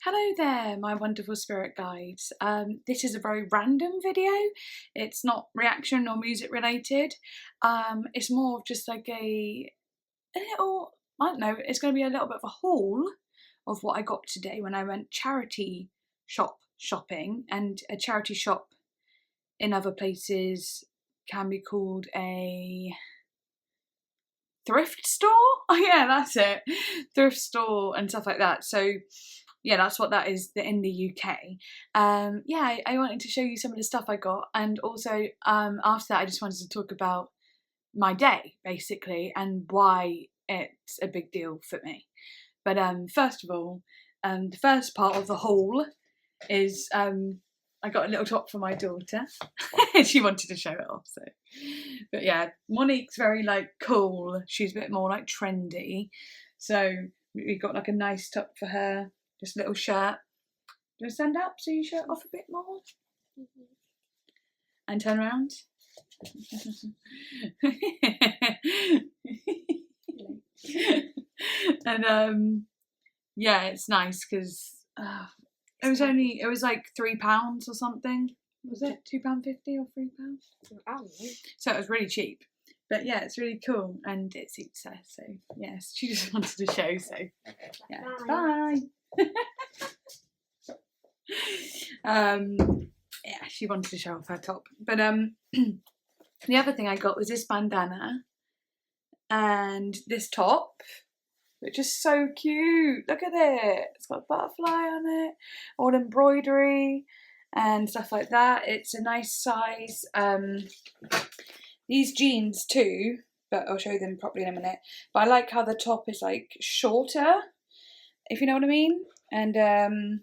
Hello there, my wonderful spirit guides. This is a very random video. It's not reaction or music related. It's more of just like a little, I don't know, it's going to be a little bit of a haul of what I got today when I went charity shopping. And a charity shop in other places can be called a thrift store. Oh yeah, that's it. Thrift store and stuff like that. So yeah, that's what that is in the UK. Yeah, I wanted to show you some of the stuff I got, and also after that I just wanted to talk about my day basically and why it's a big deal for me. But first of all, the first part of the haul is I got a little top for my daughter. She wanted to show it off, so. But yeah, Monique's very like cool. She's a bit more like trendy. So we got like a nice top for her. Just a little shirt. Do you stand up so you show it off a bit more? And turn around. And yeah, it's nice because it was like £3 or something. Was it £2.50 or £3? So it was really cheap. But yeah, it's really cool and it suits her. So yes, she just wanted to show. So yeah, bye. Yeah, she wanted to show off her top. But the other thing I got was this bandana and this top, which is so cute. Look at it. It's got a butterfly on it, all embroidery and stuff like that. It's a nice size. These jeans too, but I'll show them properly in a minute. But I like how the top is like shorter, if you know what I mean. And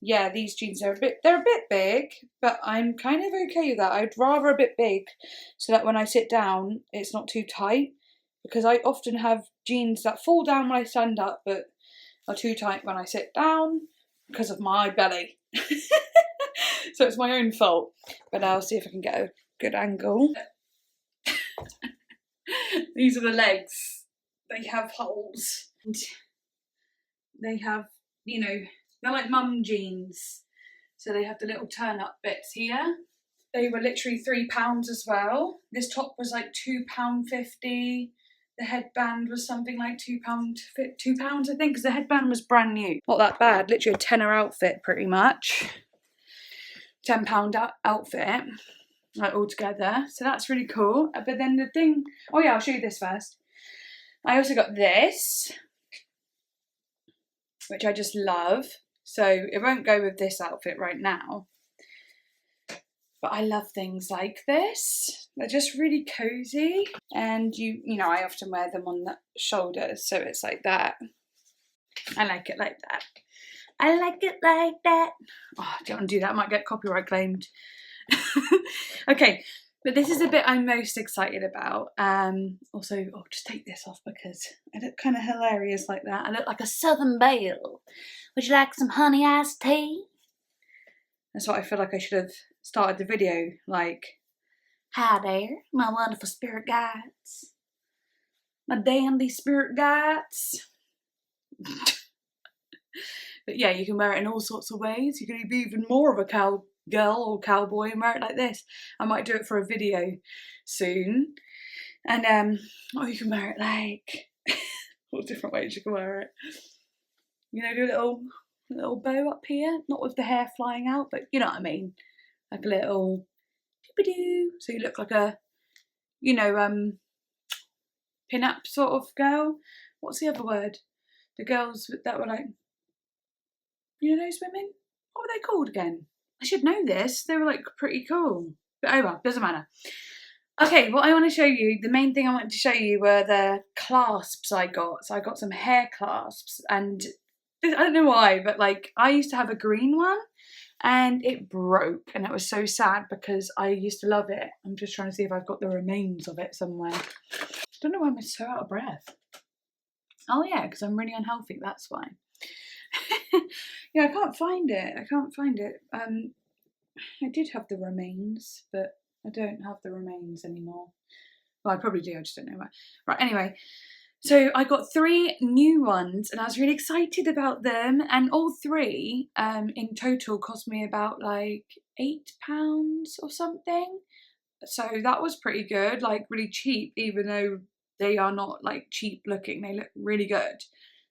yeah, these jeans are they're a bit big, but I'm kind of okay with that. I'd rather a bit big so that when I sit down, it's not too tight, because I often have jeans that fall down when I stand up, but are too tight when I sit down because of my belly. So it's my own fault, but I'll see if I can get a good angle. These are the legs. They have holes. And they have, you know, they're like mum jeans. So they have the little turn up bits here. They were literally £3 as well. This top was like £2.50. The headband was something like £2, I think, because the headband was brand new. Not that bad, literally a tenner outfit pretty much. £10 outfit. Like all together, so that's really cool. But then the thing, oh yeah, I'll show you this first. I also got this, which I just love. So it won't go with this outfit right now, but I love things like this. They're just really cozy, and you know, I often wear them on the shoulders, so it's like that. I like it like that. I like it like that. Oh, don't want to do that. I might get copyright claimed. Okay, but this is the bit I'm most excited about. Also, I'll just take this off because I look kind of hilarious like that. I look like a Southern Belle. Would you like some honey iced tea? That's what I feel like I should have started the video like. Hi there, my wonderful spirit guides. My dandy spirit guides. But yeah, you can wear it in all sorts of ways. You can be even more of a cowgirl or cowboy and wear it like this. I might do it for a video soon. And or you can wear it like all different ways you can wear it. You know, do a little bow up here, not with the hair flying out, but you know what I mean. Like a little doo-ba-doo. So you look like a, you know, pin-up sort of girl. What's the other word? The girls that were like, you know those women? What were they called again? I should know this. They were like pretty cool. But oh well, doesn't matter. Okay, what I want to show you, the main thing I wanted to show you were the clasps I got. So I got some hair clasps, and I don't know why, but like I used to have a green one and it broke, and it was so sad because I used to love it. I'm just trying to see if I've got the remains of it somewhere. I don't know why I'm so out of breath. Oh yeah, because I'm really unhealthy, that's why. Yeah, I can't find it. I did have the remains, but I don't have the remains anymore. Well, I probably do, I just don't know where. Right, anyway. So I got 3 new ones and I was really excited about them, and all 3 in total cost me about like £8 or something. So that was pretty good, like really cheap, even though they are not like cheap looking, they look really good.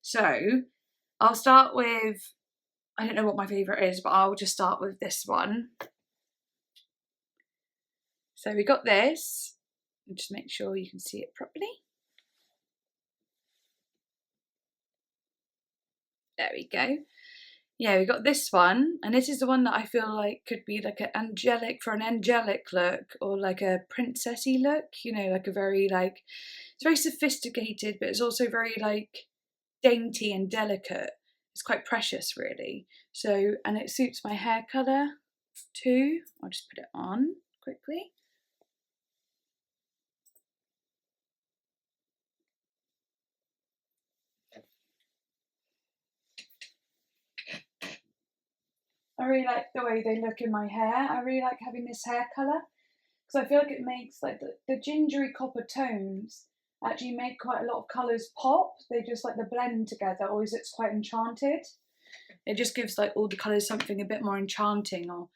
So I'll start with, I don't know what my favourite is, but I'll just start with this one. So we got this, and just make sure you can see it properly. There we go. Yeah, we got this one, and this is the one that I feel like could be like an angelic look, or like a princessy look, you know, like a very like, it's very sophisticated, but it's also very like dainty and delicate. It's quite precious really. So, and it suits my hair colour too. I'll just put it on quickly. I really like the way they look in my hair. I really like having this hair colour, because I feel like it makes like the gingery copper tones actually make quite a lot of colours pop. They just like the blend together, or is it's quite enchanted. It just gives like all the colours something a bit more enchanting, or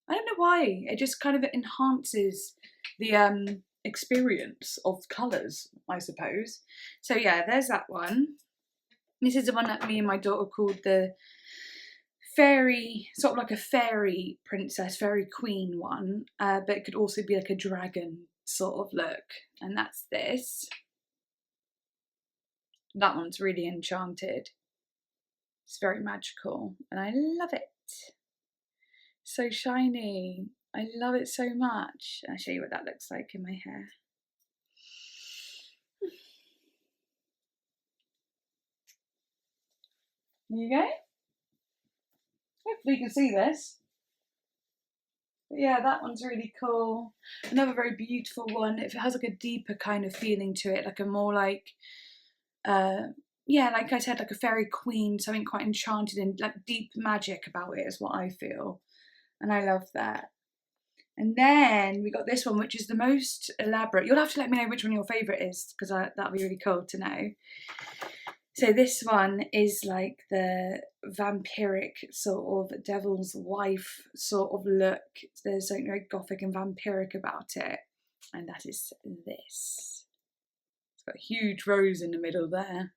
I don't know why. It just kind of enhances the experience of colours, I suppose. So yeah, there's that one. This is the one that me and my daughter called the fairy, sort of like a fairy princess, fairy queen one, but it could also be like a dragon sort of look, and that's this. That one's really enchanted. It's very magical, and I love it. So shiny. I love it so much. I'll show you what that looks like in my hair. There you go. Hopefully you can see this. But yeah, that one's really cool. Another very beautiful one. It has like a deeper kind of feeling to it, like a more like, yeah, like I said, like a fairy queen, something quite enchanted and like deep magic about it is what I feel. And I love that. And then we got this one, which is the most elaborate. You'll have to let me know which one your favourite is, because that'll be really cool to know. So this one is like the vampiric sort of devil's wife sort of look. There's something very gothic and vampiric about it. And that is this. It's got a huge rose in the middle there.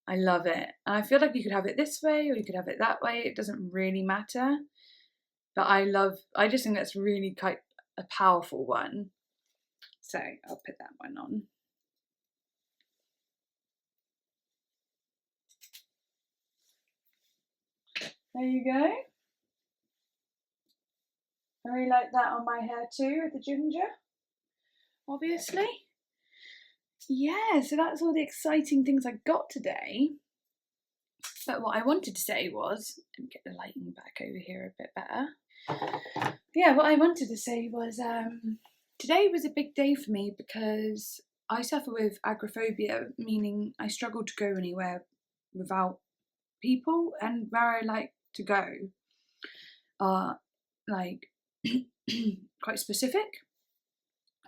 I love it. And I feel like you could have it this way or you could have it that way. It doesn't really matter. But I just think that's really quite a powerful one. So I'll put that one on. There you go. I really like that on my hair too, with the ginger, obviously. Yeah, so that's all the exciting things I got today. But what I wanted to say was, let me get the lighting back over here a bit better. Yeah, what I wanted to say was today was a big day for me because I suffer with agoraphobia, meaning I struggle to go anywhere without people, and where I like to go are like quite specific.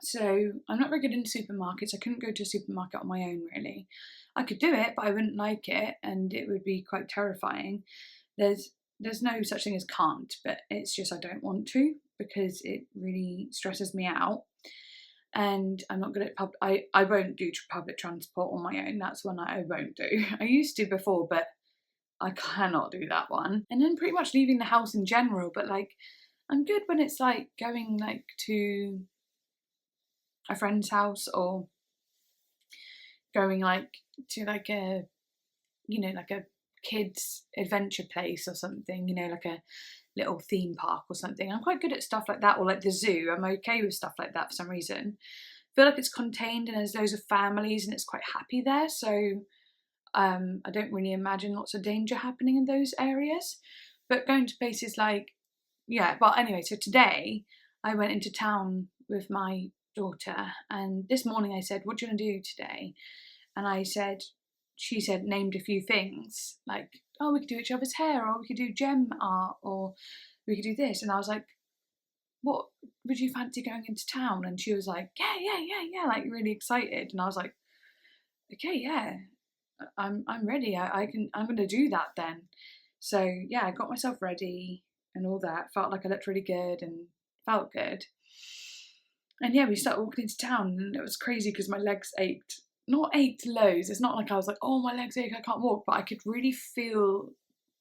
So I'm not very good in supermarkets. I couldn't go to a supermarket on my own really. I could do it, but I wouldn't like it and it would be quite terrifying. There's no such thing as can't, but it's just I don't want to because it really stresses me out. And I'm not good at I won't do public transport on my own. That's one I won't do. I used to before, but I cannot do that one. And then pretty much leaving the house in general, but like I'm good when it's like going like to a friend's house or going like to like a, you know, like a kids adventure place or something, you know, like a little theme park or something. I'm quite good at stuff like that, or like the zoo. I'm okay with stuff like that for some reason. I feel like it's contained and there's loads of families and it's quite happy there, so I don't really imagine lots of danger happening in those areas. But going to places like, yeah, well anyway, so today I went into town with my daughter, and this morning I said, what do you want to do today? And she said, named a few things like, oh, we could do each other's hair, or we could do gem art, or we could do this. And I was like, what would you fancy going into town? And she was like, yeah, like really excited. And I was like, okay, yeah, I'm ready. I'm gonna do that then. So yeah, I got myself ready and all that. Felt like I looked really good and felt good. And yeah, we started walking into town, and it was crazy because my legs ached. Not ached loads. It's not like I was like, oh, my legs ache, I can't walk. But I could really feel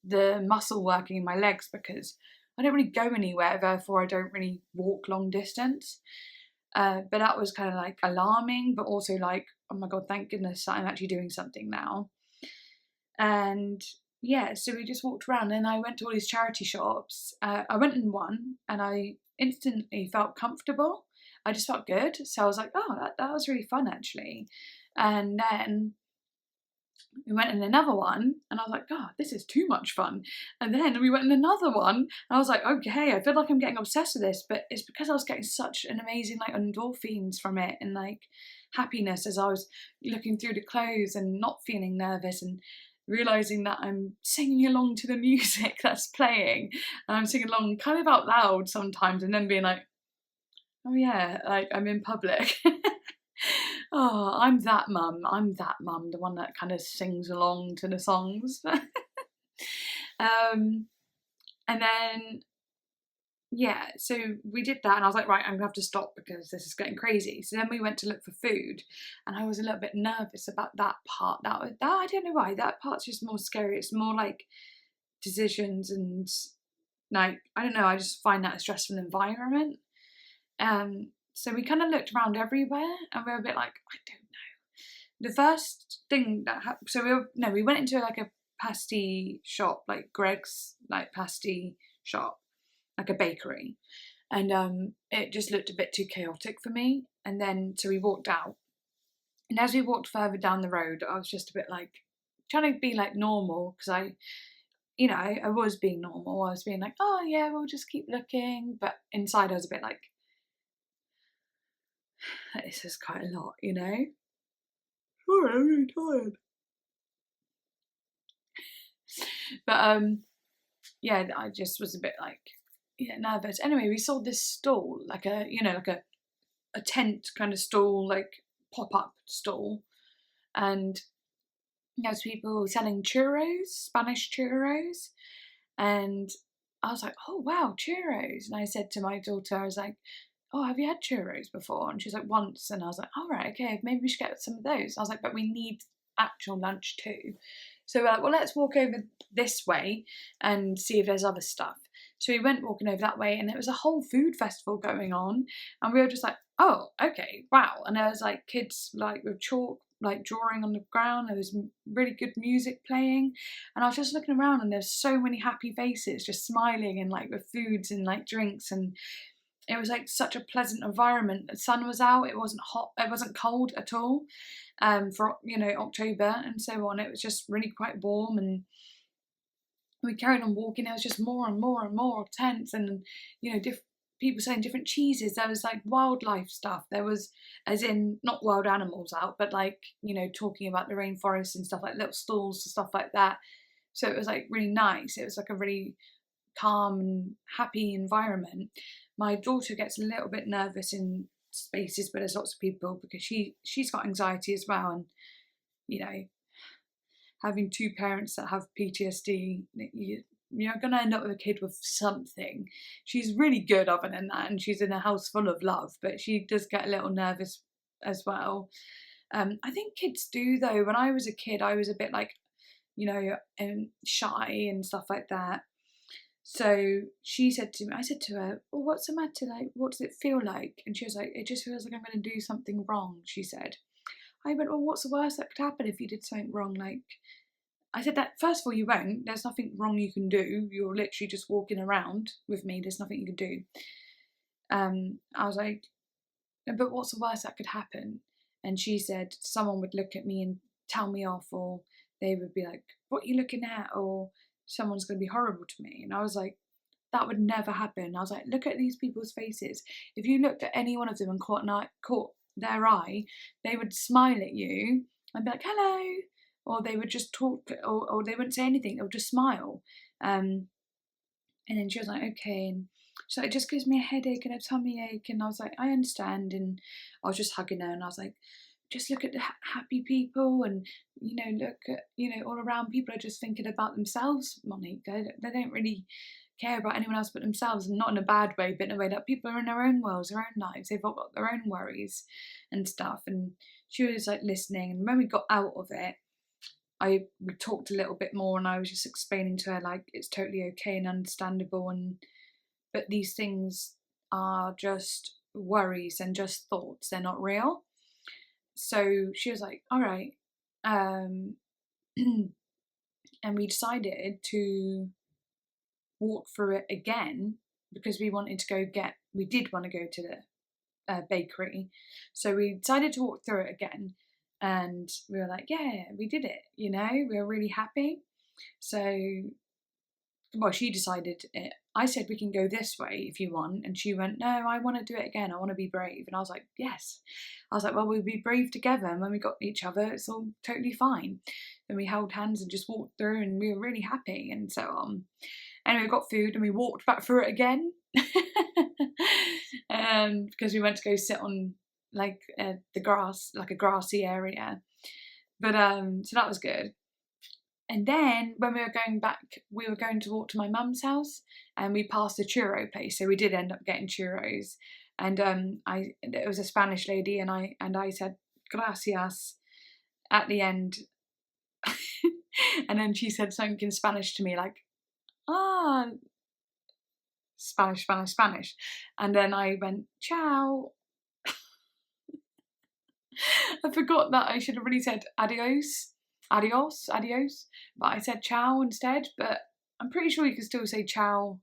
the muscle working in my legs because I don't really go anywhere. Therefore, I don't really walk long distance. But that was kind of like alarming, but also like, oh my God, thank goodness that I'm actually doing something now. And yeah, so we just walked around, and I went to all these charity shops. I went in one, and I instantly felt comfortable. I just felt good. So I was like, oh, that was really fun actually. And then we went in another one, and I was like, God, this is too much fun. And then we went in another one, and I was like, okay, I feel like I'm getting obsessed with this, but it's because I was getting such an amazing like endorphins from it, and like happiness as I was looking through the clothes and not feeling nervous, and realizing that I'm singing along to the music that's playing, and I'm singing along kind of out loud sometimes, and then being like, oh yeah, like I'm in public. Oh, I'm that mum. I'm that mum, the one that kind of sings along to the songs. And then, yeah, so we did that, and I was like, right, I'm gonna have to stop because this is getting crazy. So then we went to look for food, and I was a little bit nervous about that part. That I don't know why. That part's just more scary. It's more like decisions and like I don't know. I just find that a stressful environment. So we kind of looked around everywhere, and we were a bit like, I don't know. The first thing that happened, so we went into like a pasty shop, like Greg's like pasty shop, like a bakery, and it just looked a bit too chaotic for me. And then so we walked out, and as we walked further down the road, I was just a bit like trying to be like normal because I was being normal. I was being like, oh yeah, we'll just keep looking, but inside I was a bit like, this is quite a lot, Sorry, I'm really tired. But yeah, I just was a bit like, yeah, nervous. Anyway, we saw this stall, like a tent kind of stall, like pop-up stall, and there was people selling churros, Spanish churros, and I was like, oh wow, churros. And I said to my daughter, I was like, oh, have you had churros before? And she's like, once. And I was like, all right, okay, maybe we should get some of those. I was like, but we need actual lunch too. So we're like, well, let's walk over this way and see if there's other stuff. So we went walking over that way, and it was a whole food festival going on. And we were just like, oh, okay, wow. And there was like kids like with chalk, like drawing on the ground. There was really good music playing. And I was just looking around, and there's so many happy faces just smiling, and like with foods and like drinks, and it was like such a pleasant environment. The sun was out, it wasn't hot, it wasn't cold at all, for October and so on. It was just really quite warm, and we carried on walking. There was just more and more and more tents, and people saying different cheeses. There was like wildlife stuff. There was, as in not wild animals out, but like talking about the rainforest and stuff, like little stalls and stuff like that. So it was like really nice. It was like a really calm and happy environment. My daughter gets a little bit nervous in spaces where there's lots of people because she's got anxiety as well, and having two parents that have PTSD, you're going to end up with a kid with something. She's really good other than that, and she's in a house full of love, but she does get a little nervous as well. I think kids do though. When I was a kid, I was a bit like, shy and stuff like that. So I said to her, well, what's the matter? Like, what does it feel like? And she was like, it just feels like I'm going to do something wrong, she said. I went, well, what's the worst that could happen if you did something wrong? Like, I said that, first of all, you won't. There's nothing wrong you can do. You're literally just walking around with me. There's nothing you can do. I was like, but what's the worst that could happen? And she said someone would look at me and tell me off, or they would be like, what are you looking at? Or someone's going to be horrible to me. And I was like, that would never happen. I was like, look at these people's faces. If you looked at any one of them and caught their eye, they would smile at you and be like, hello. Or they would just talk, or they wouldn't say anything. They would just smile. And then she was like, okay. And She's like, it just gives me a headache and a tummy ache. And I was like, I understand. And I was just hugging her and I was like, just look at the happy people, and look at, all around people are just thinking about themselves, Monique. They don't really care about anyone else but themselves, and not in a bad way, but in a way that people are in their own worlds, their own lives. They've all got their own worries and stuff. And she was like listening, and when we got out of it, we talked a little bit more, and I was just explaining to her like it's totally okay and understandable, but these things are just worries and just thoughts. They're not real. So she was like, all right. And we decided to walk through it again because we did want to go to the bakery. So we decided to walk through it again. And we were like, yeah, we did it, we were really happy. So, well, she decided it. I said, we can go this way if you want. And she went, no, I want to do it again. I want to be brave. And I was like, yes. I was like, well, we'll be brave together. And when we got each other, it's all totally fine. And we held hands and just walked through, and we were really happy and so on. Anyway, we got food and we walked back through it again. Because we went to go sit on like the grass, like a grassy area. But so that was good. And then when we were going back, we were going to walk to my mum's house, and we passed a churro place. So we did end up getting churros. And it was a Spanish lady, and I said gracias at the end. And then she said something in Spanish to me like, Spanish, Spanish, Spanish. And then I went, ciao. I forgot that I should have really said adios, but I said ciao instead. But I'm pretty sure you can still say ciao.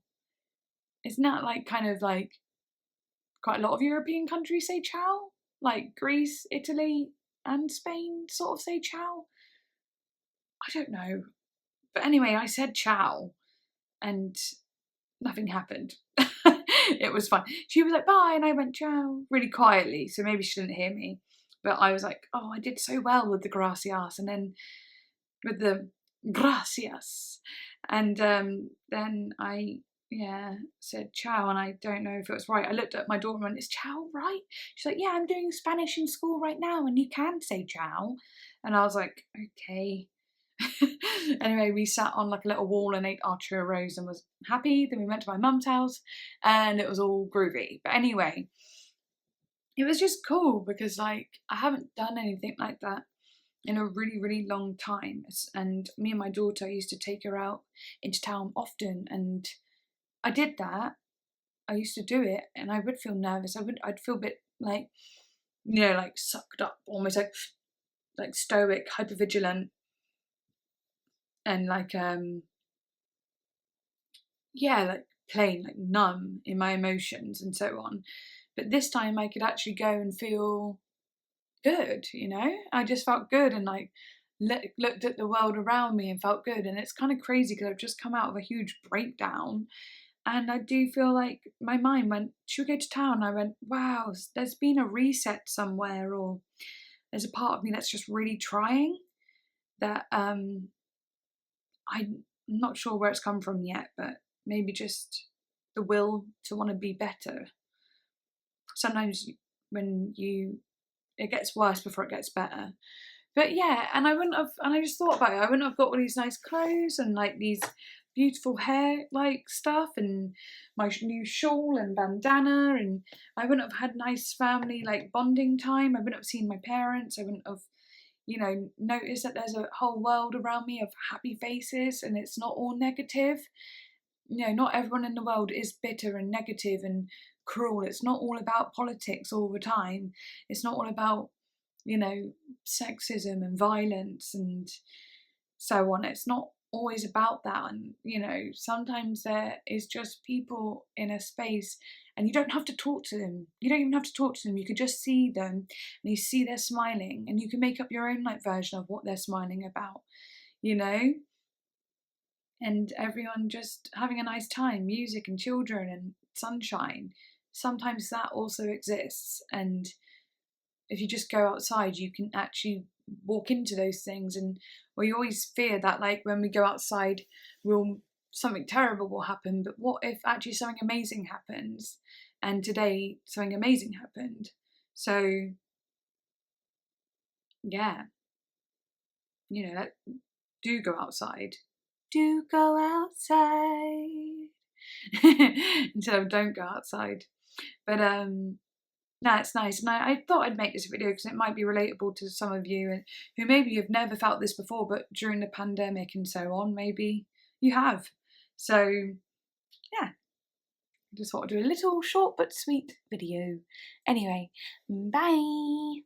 Isn't that like kind of like quite a lot of European countries say ciao? Like Greece, Italy, and Spain sort of say ciao. I don't know. But anyway, I said ciao, and nothing happened. It was fine. She was like, bye, and I went ciao really quietly, so maybe she didn't hear me. But I was like, oh, I did so well with the gracias, and then with the gracias. And then I said ciao, and I don't know if it was right. I looked at my daughter and went, is ciao right? She's like, yeah, I'm doing Spanish in school right now, and you can say ciao. And I was like, okay. Anyway, we sat on like a little wall and ate our churros and was happy. Then we went to my mum's house and it was all groovy. But anyway, it was just cool because like I haven't done anything like that in a really, really long time. And me and my daughter used to take her out into town often, and I did that. I used to do it, and I would feel nervous. I'd feel a bit like, like sucked up, almost like stoic, hypervigilant, and like like plain, like numb in my emotions and so on. But this time I could actually go and feel good, I just felt good, and like looked at the world around me and felt good. And it's kind of crazy because I've just come out of a huge breakdown, and I do feel like my mind went, should we go to town? I went, wow, there's been a reset somewhere, or there's a part of me that's just really trying that I'm not sure where it's come from yet, but maybe just the will to want to be better. Sometimes when it gets worse before it gets better. But yeah, and I just thought about it, I wouldn't have got all these nice clothes and like these beautiful hair like stuff and my new shawl and bandana, and I wouldn't have had nice family like bonding time. I wouldn't have seen my parents. I wouldn't have noticed that there's a whole world around me of happy faces, and it's not all negative. Not everyone in the world is bitter and negative and cruel. It's not all about politics all the time. It's not all about, sexism and violence and so on. It's not always about that. And, sometimes there is just people in a space, and you don't have to talk to them. You don't even have to talk to them. You could just see them, and you see they're smiling, and you can make up your own like version of what they're smiling about, and everyone just having a nice time, music and children and sunshine. Sometimes that also exists, and if you just go outside, you can actually walk into those things. And we always fear that like when we go outside, we'll something terrible will happen, but what if actually something amazing happens? And today something amazing happened. So yeah, you know, do go outside. Do go outside. Instead of don't go outside. But no, it's nice. And I thought I'd make this video because it might be relatable to some of you and who maybe have never felt this before, but during the pandemic and so on, maybe you have. So yeah, I just thought I'd do a little short but sweet video. Anyway, bye.